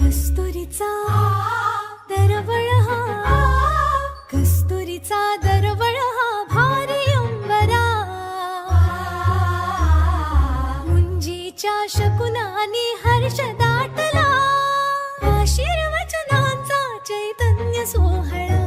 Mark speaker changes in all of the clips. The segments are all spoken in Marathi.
Speaker 1: कस्तुरीचा दरवळ हा, कस्तुरीचा दरवळ हा भारी अंबरा, मुंजीच्या शकुनानी हर्ष दाटला, आशीर्वचनांचा चैतन्य सोहळा.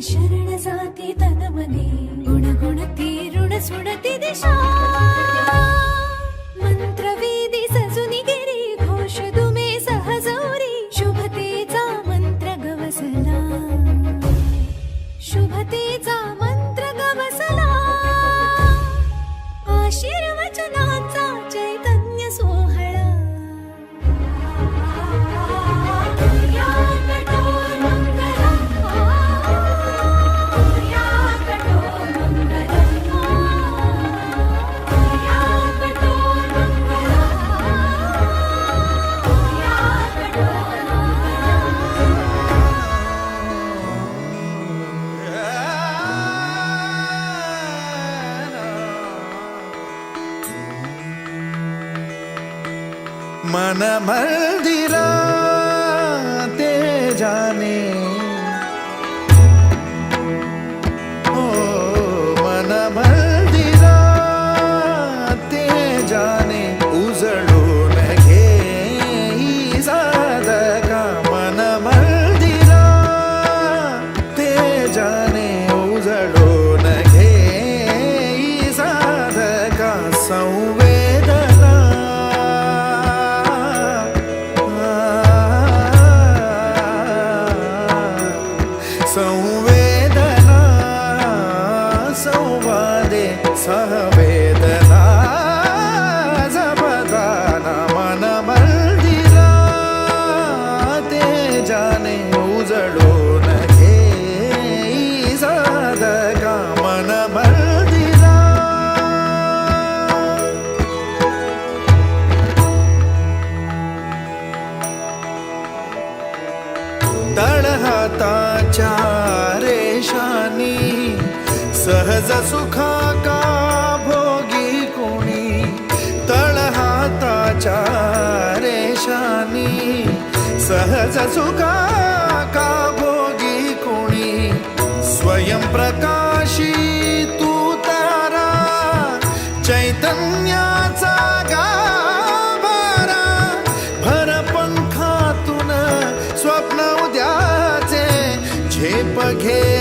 Speaker 1: शरण जाती तन मने, गुण गुणती ऋण सुणती दिशा, मंत्रवेदी सजुनी गिरी, घोष दुमे सहजौरी, शुभतेचा मंत्र गवसला, शुभतेचा मंत्र गवसला, आशीर्वचनांचा चैतन्य सोहळा.
Speaker 2: मन मंदिरा ते जाने, ओ मन मंदिरा ते जाने, उजळून घे साधका. मन मंदिरा ते जाने, उजळून घे साधका. संवेदना संवेदना संवादे सहवेदना जपदाना. मन मंदिरा ते जाने, उजळून घे साधका. मन मंदिरा तळहाताच्या रेषानी, सहज सुखा का भोगी कोणी. तळहाताच्या रेषानी, सहज सुखा का भोगी कोणी. स्वयं प्रकाशी तू तारा, चैतन्याचा गाभारा. भर पंखातून स्वप्न उद्याचे झेप घे